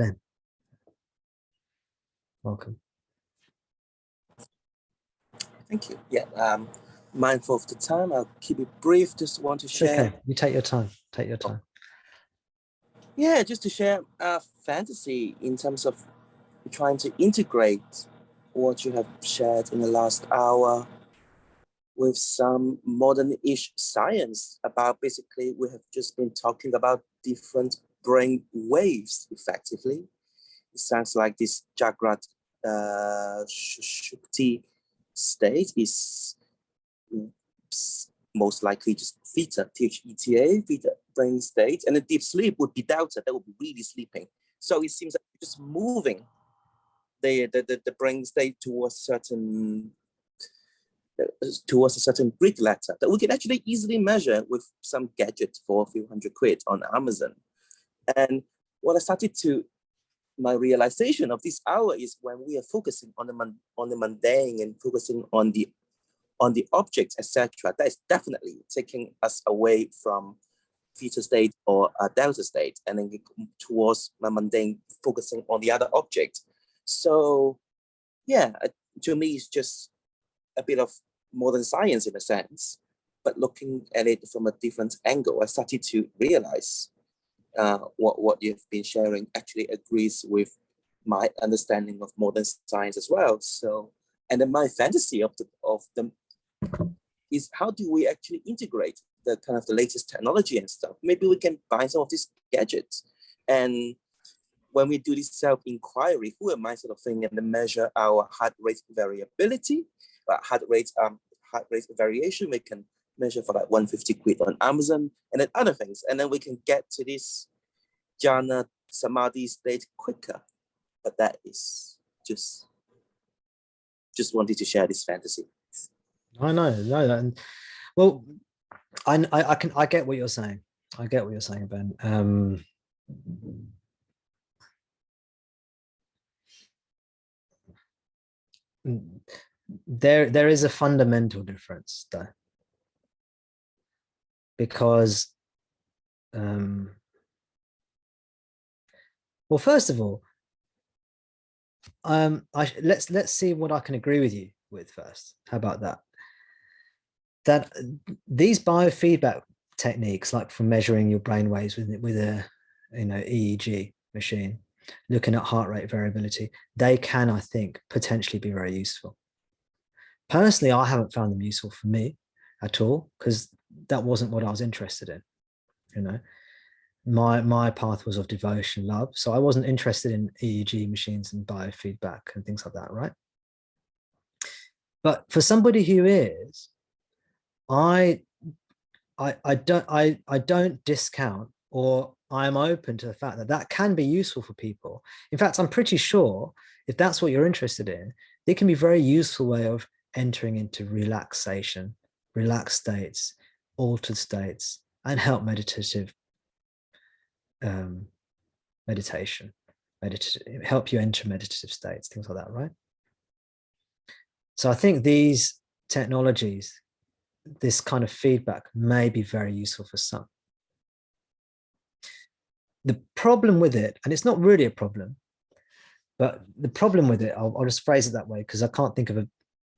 Ben. Welcome. Thank you. Yeah, mindful of the time. I'll keep it brief. Just want to share. Okay, you take your time. Take your time. Yeah, just to share a fantasy in terms of trying to integrate what you have shared in the last hour with some modern-ish science about basically we have just been talking about different brain waves effectively. It sounds like this Jagrat Shukti state is most likely just theta, T-H-E-T-A, theta brain state, and a deep sleep would be delta, that would be really sleeping. So it seems like just moving the brain state towards a certain Greek letter that we can actually easily measure with some gadget for a few £100 on Amazon. And what I started to, my realization of this hour is when we are focusing on the mundane and focusing on the objects, etc. That is definitely taking us away from theta state or a delta state, and then towards my mundane, focusing on the other object. So, yeah, to me, it's just a bit of modern science in a sense, but looking at it from a different angle, I started to realize what you've been sharing actually agrees with my understanding of modern science as well. So, and then my fantasy of them is how do we actually integrate the kind of the latest technology and stuff? Maybe we can buy some of these gadgets, and when we do this self-inquiry, who am I sort of thing, and then measure our heart rate variability, heart rate variation, we can measure for like £150 on Amazon, and then other things, and then we can get to this jhana samadhi state quicker. But that is just wanted to share this fantasy. I know, no, well, I get what you're saying. I get what you're saying, Ben. There is a fundamental difference though, because well, first of all, let's see what I can agree with you with first. How about that? That these biofeedback techniques, like for measuring your brain waves with a EEG machine, looking at heart rate variability, they can, I think, potentially be very useful. Personally, I haven't found them useful for me at all, because that wasn't what I was interested in. You know, my path was of devotion, love, so I wasn't interested in EEG machines and biofeedback and things like that, right? But for somebody who is, I don't discount, or I'm open to the fact that that can be useful for people. In fact, I'm pretty sure if that's what you're interested in, it can be a very useful way of entering into relaxation, relaxed states, altered states, and help help you enter meditative states, things like that, right? So I think these technologies, this kind of feedback may be very useful for some. The problem with it, and it's not really a problem, but the problem with it, I'll just phrase it that way because I can't think of a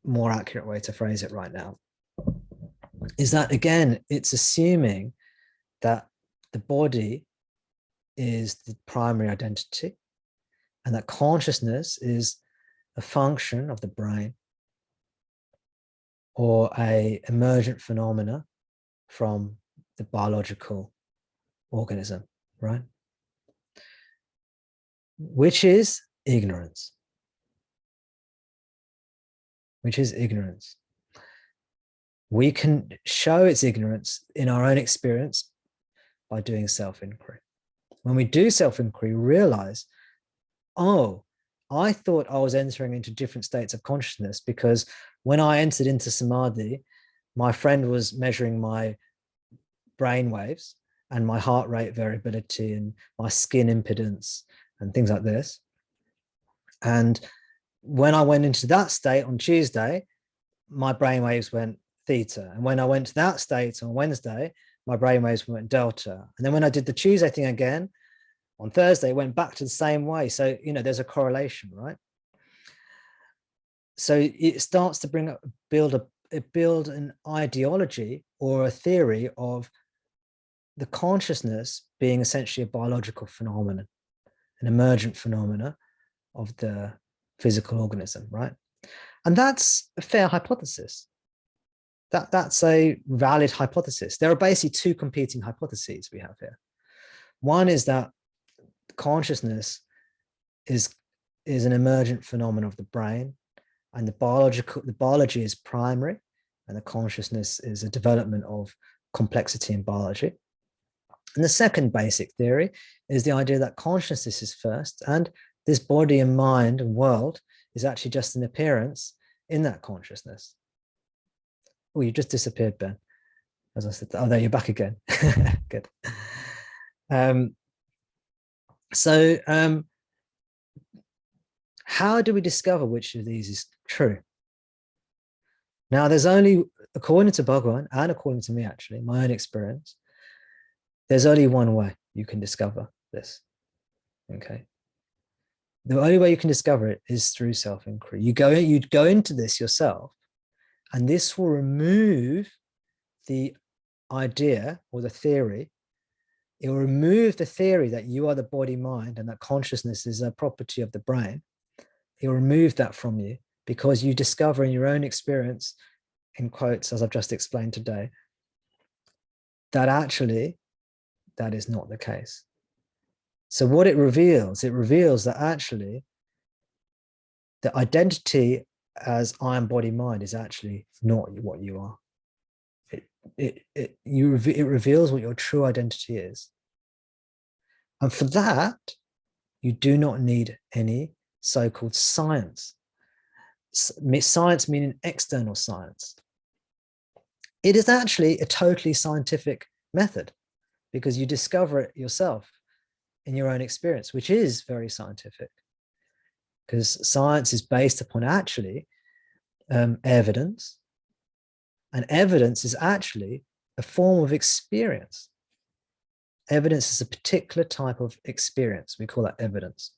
more accurate way to phrase it right now, is that, again, it's assuming that the body is the primary identity and that consciousness is a function of the brain or a emergent phenomena from the biological organism, right? Which is ignorance. Which is ignorance. We can show its ignorance in our own experience by doing self-inquiry. When we do self-inquiry, we realize, oh, I thought I was entering into different states of consciousness because when I entered into samadhi, my friend was measuring my brain waves and my heart rate variability and my skin impedance and things like this. And when I went into that state on Tuesday, my brain waves went theta. And when I went to that state on Wednesday, my brain waves went delta. And then when I did the Tuesday thing again On Thursday, it went back to the same way. So, you know, there's a correlation, right? So it starts to build an ideology or a theory of the consciousness being essentially a biological phenomenon, an emergent phenomena of the physical organism, right? And that's a fair hypothesis. That's a valid hypothesis. There are basically two competing hypotheses we have here. One is that consciousness is an emergent phenomenon of the brain, and the biology is primary, and the consciousness is a development of complexity in biology. And the second basic theory is the idea that consciousness is first, and this body and mind and world is actually just an appearance in that consciousness. Oh, you just disappeared, Ben. As I said, oh, there, you're back again. Good. How do we discover which of these is true? Now, there's only, according to Bhagavan, and according to me, actually, my own experience, there's only one way you can discover this, okay? The only way you can discover it is through self-inquiry. You go into this yourself, and this will remove the idea or the theory. It will remove the theory that you are the body, mind, and that consciousness is a property of the brain. It will remove that from you, because you discover in your own experience, in quotes, as I've just explained today, that actually that is not the case. So what it reveals that actually the identity as I am body, mind is actually not what you are. It reveals what your true identity is. And for that, you do not need any so-called science. Science meaning external science. It is actually a totally scientific method, because you discover it yourself in your own experience, which is very scientific, because science is based upon actually evidence, and evidence is actually a form of experience. Evidence is a particular type of experience. We call that evidence.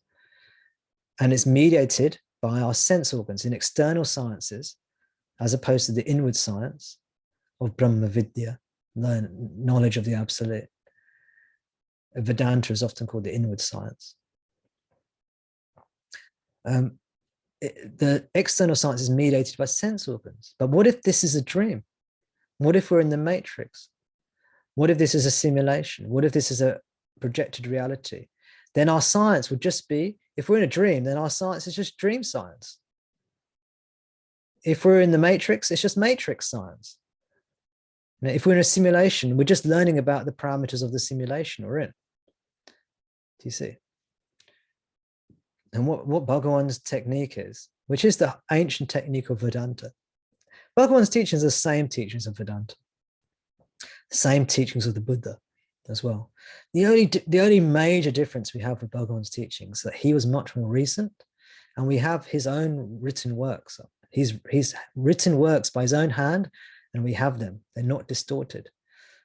And it's mediated by our sense organs in external sciences, as opposed to the inward science of Brahma Vidya, knowledge of the absolute. Vedanta is often called the inward science. The external science is mediated by sense organs. But what if this is a dream? What if we're in the matrix? What if this is a simulation? What if this is a projected reality? Then our science would just be, if we're in a dream, then our science is just dream science. If we're in the matrix, it's just matrix science. Now, if we're in a simulation, we're just learning about the parameters of the simulation we're in. Do you see? And what Bhagavan's technique is, which is the ancient technique of Vedanta. Bhagavan's teachings are the same teachings of Vedanta, the same teachings of the Buddha as well. The only major difference we have with Bhagavan's teachings is that he was much more recent, and we have his own written works. He's written works by his own hand, and we have them. They're not distorted.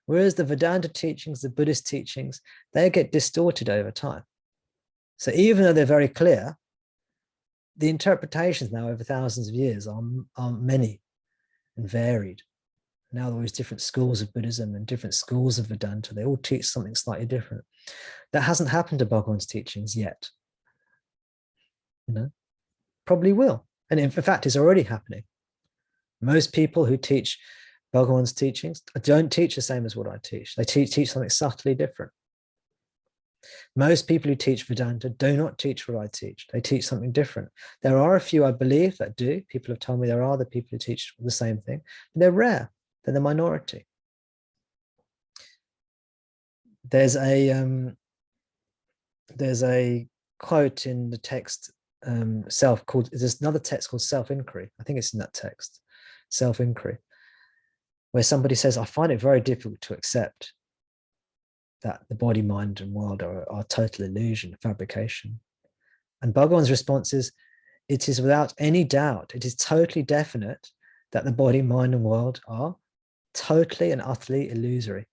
Whereas the Vedanta teachings, the Buddhist teachings, they get distorted over time. So even though they're very clear, the interpretations now over thousands of years are many and varied. Now there is different schools of Buddhism and different schools of Vedanta. They all teach something slightly different. That hasn't happened to Bhagavan's teachings yet. You know, probably will. And in fact, it's already happening. Most people who teach Bhagavan's teachings don't teach the same as what I teach. They teach something subtly different. Most people who teach Vedanta do not teach what I teach. They teach something different. There are a few, I believe, that do. People have told me there are other people who teach the same thing, but they're rare. They're the minority. There's a quote in the text there's another text called Self-Inquiry. I think it's in that text, Self-Inquiry, where somebody says, I find it very difficult to accept that the body, mind, and world are total illusion, fabrication. And Bhagavan's response is, it is without any doubt, it is totally definite that the body, mind, and world are totally and utterly illusory.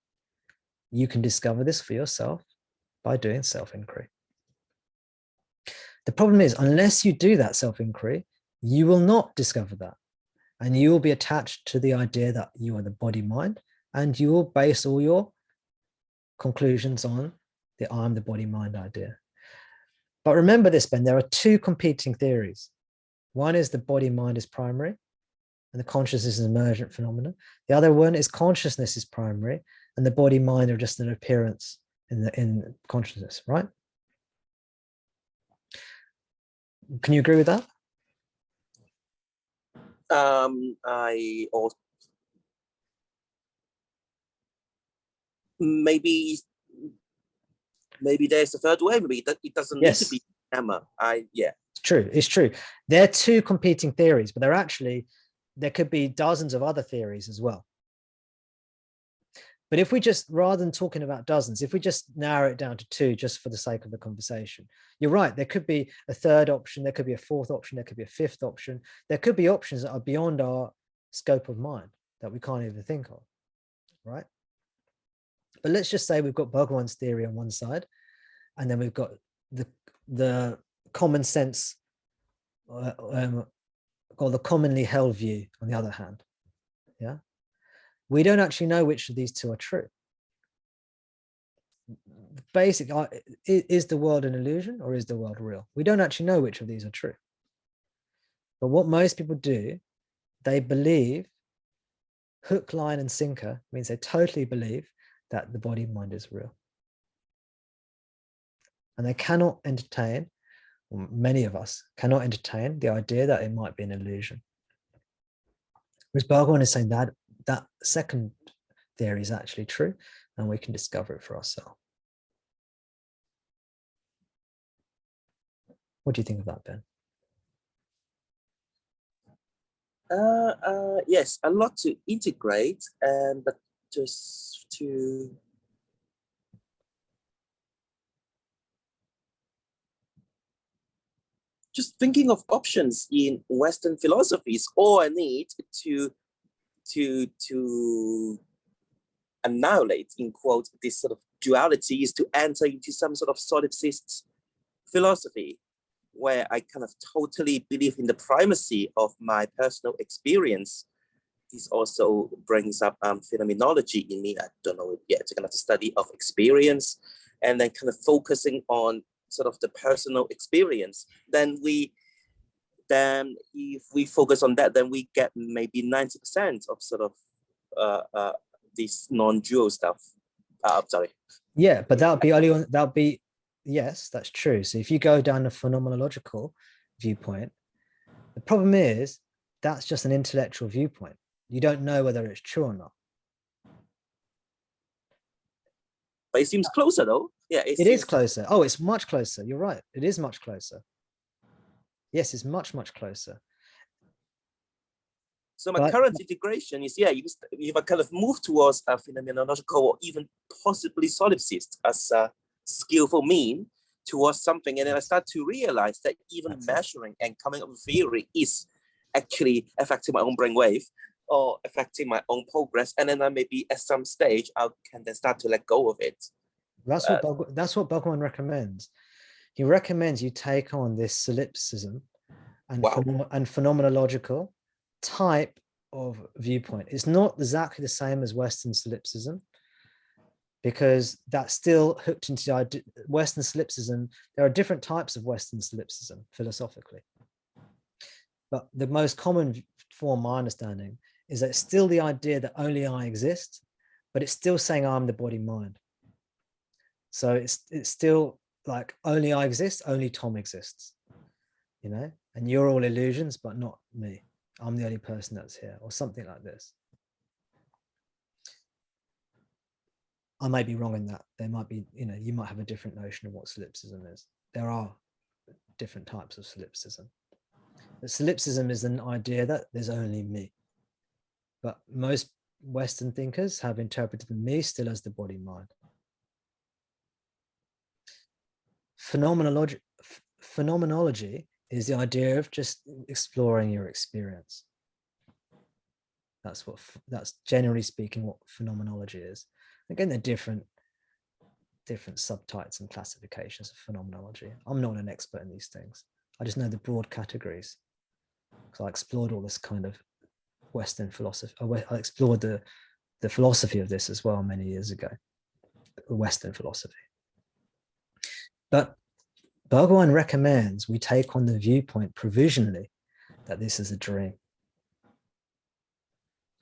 You can discover this for yourself by doing self-inquiry. The problem is, unless you do that self-inquiry, you will not discover that. And you will be attached to the idea that you are the body mind, and you will base all your conclusions on the I'm the body mind idea. But remember this, Ben, there are two competing theories. One is the body mind is primary and the consciousness is emergent phenomena. The other one is consciousness is primary and the body mind are just an appearance in consciousness, right? Can you agree with that? I also maybe there's a third way. Maybe that it doesn't need to be Emma. Yeah. It's true. It's true. They're two competing theories, but there could be dozens of other theories as well. But if we just, rather than talking about dozens, if we just narrow it down to two, just for the sake of the conversation, you're right. There could be a third option. There could be a fourth option. There could be a fifth option. There could be options that are beyond our scope of mind that we can't even think of, right? But let's just say we've got Bhagwan's theory on one side, and then we've got the common sense or the commonly held view on the other hand. Yeah. We don't actually know which of these two are true. Basic, is the world an illusion or is the world real? We don't actually know which of these are true. But what most people do, they believe, hook, line, and sinker, means they totally believe that the body mind is real. And they cannot entertain, or many of us cannot entertain the idea that it might be an illusion. Whereas Bhagwan is saying that that second theory is actually true and we can discover it for ourselves. What do you think of that, Ben? Yes, a lot to integrate, but just thinking of options in Western philosophies, all I need to annihilate, in quote, this sort of duality is to enter into some sort of solipsist philosophy where I kind of totally believe in the primacy of my personal experience. This also brings up phenomenology in me. I don't know yet, kind of the study of experience, and then kind of focusing on sort of the personal experience. Then if we focus on that, then we get maybe 90% of sort of this non-dual stuff. Sorry. Yeah, but that would be only on, that would be, yes, that's true. So if you go down a phenomenological viewpoint, the problem is that's just an intellectual viewpoint. You don't know whether it's true or not. But it seems closer though. Yeah, it is closer. Oh, it's much closer. You're right. It is much closer. Yes, it's much, much closer. So my current integration is, yeah, you've kind of moved towards a phenomenological or even possibly solipsist as a skillful mean towards something. And then I start to realize that even measuring and coming up with theory is actually affecting my own brainwave or affecting my own progress. And then I maybe at some stage, I can then start to let go of it. That's what Bhagwan recommends. He recommends you take on this solipsism and, and phenomenological type of viewpoint. It's not exactly the same as Western solipsism, because that's still hooked into the idea. Western solipsism, there are different types of Western solipsism philosophically. But the most common form, my understanding, is that it's still the idea that only I exist, but it's still saying I'm the body mind. So it's still like only I exist, only Tom exists, you know, and you're all illusions, but not me. I'm the only person that's here, or something like this. I may be wrong in that. There might be, you know, you might have a different notion of what solipsism is. There are different types of solipsism. But solipsism is an idea that there's only me. But most Western thinkers have interpreted me still as the body mind. Phenomenology is the idea of just exploring your experience. That's generally speaking what phenomenology is. Again, they're different different subtypes and classifications of phenomenology. I'm not an expert in these things. I just know the broad categories because I explored all this kind of Western philosophy. I explored the philosophy of this as well many years ago, Western philosophy. But Bhagavan recommends we take on the viewpoint provisionally that this is a dream.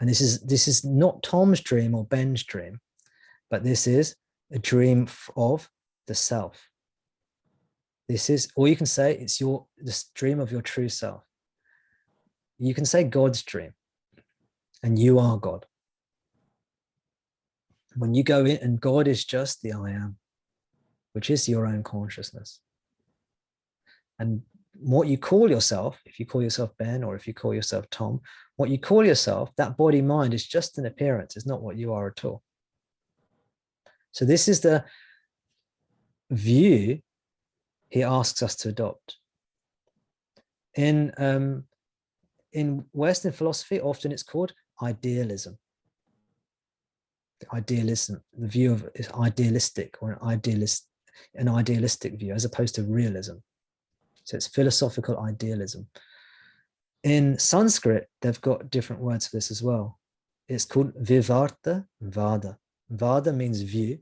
And this is not Tom's dream or Ben's dream, but this is a dream of the self. This is, or you can say it's this dream of your true self. You can say God's dream, and you are God. When you go in, and God is just the I am, which is your own consciousness. And what you call yourself, if you call yourself Ben or if you call yourself Tom, what you call yourself, that body mind is just an appearance. It's not what you are at all. So this is the view he asks us to adopt. In Western philosophy, often it's called idealism. The view of is idealistic, or an idealistic view, as opposed to realism. So it's philosophical idealism. In Sanskrit, they've got different words for this as well. It's called Vivarta Vada. Vada means view,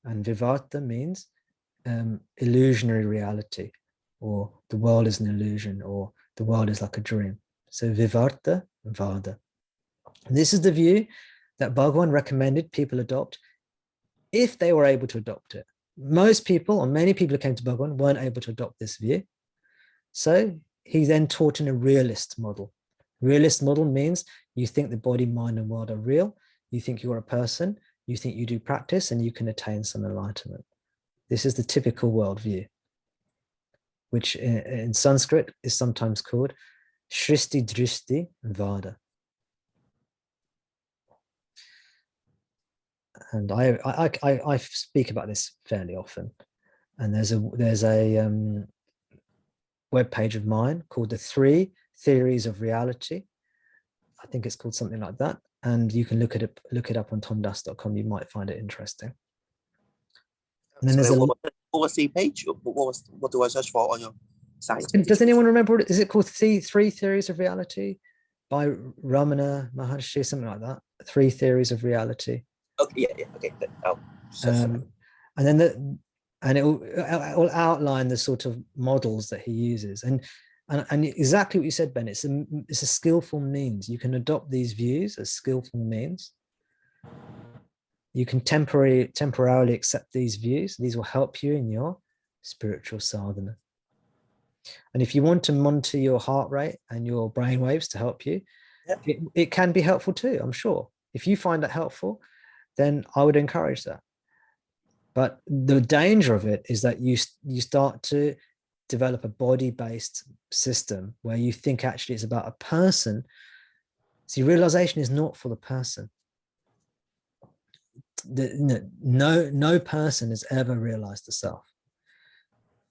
and Vivarta means illusionary reality, or the world is an illusion, or the world is like a dream. So Vivarta Vada. And this is the view that Bhagavan recommended people adopt if they were able to adopt it. Most people, or many people who came to Bhagavan, weren't able to adopt this view. So he then taught in a realist model. Realist model means you think the body, mind, and world are real. You think you're a person. You think you do practice and you can attain some enlightenment. This is the typical worldview, which in Sanskrit is sometimes called Shristi Drishti Vada. And I speak about this fairly often. And there's a web page of mine called The 3 Theories of Reality. I think it's called something like that. And you can look it up on tomdas.com. You might find it interesting. And then there's what was the page? What do I search for on your site? Does anyone remember? Is it called Three Theories of Reality by Ramana Maharshi, something like that? 3 Theories of Reality. Okay, yeah, okay. And then it will outline the sort of models that he uses, and exactly what you said, Ben. It's a skillful means. You can adopt these views as skillful means. You can temporarily accept these views. These will help you in your spiritual sadhana. And if you want to monitor your heart rate and your brain waves to help you, it can be helpful too, I'm sure. If you find that helpful, then I would encourage that. But the danger of it is that you start to develop a body-based system where you think actually it's about a person. See, realization is not for the person. No person has ever realized the self.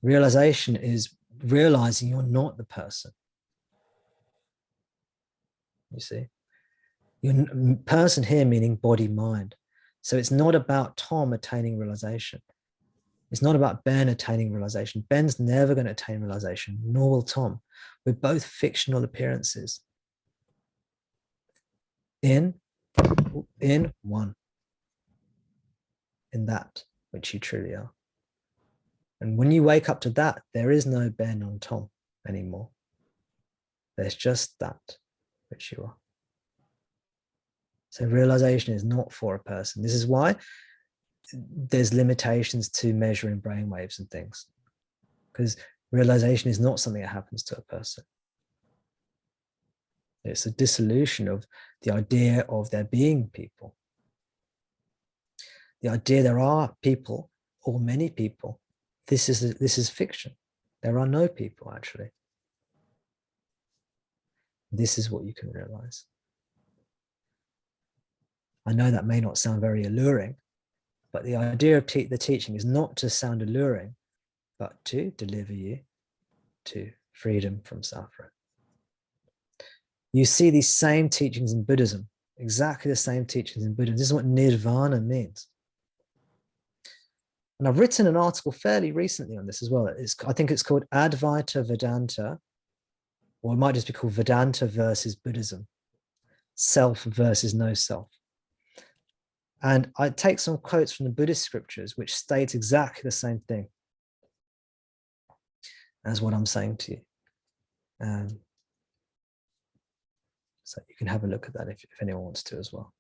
Realization is realizing you're not the person. You see, your person here meaning body, mind. So it's not about Tom attaining realization. It's not about Ben attaining realization. Ben's never going to attain realization, nor will Tom. We're both fictional appearances in one, in that which you truly are. And when you wake up to that, there is no Ben or Tom anymore. There's just that which you are. So realization is not for a person. This is why there's limitations to measuring brainwaves and things, because realization is not something that happens to a person. It's a dissolution of the idea of there being people. The idea there are people or many people. This is fiction. There are no people actually. This is what you can realize. I know that may not sound very alluring, but the idea of the teaching is not to sound alluring, but to deliver you to freedom from suffering. You see these same teachings in Buddhism, exactly the same teachings in Buddhism. This is what nirvana means. And I've written an article fairly recently on this as well. I think it's called Advaita Vedanta, or it might just be called Vedanta versus Buddhism, self versus no self. And I take some quotes from the Buddhist scriptures, which state exactly the same thing as what I'm saying to you. So you can have a look at that if anyone wants to as well.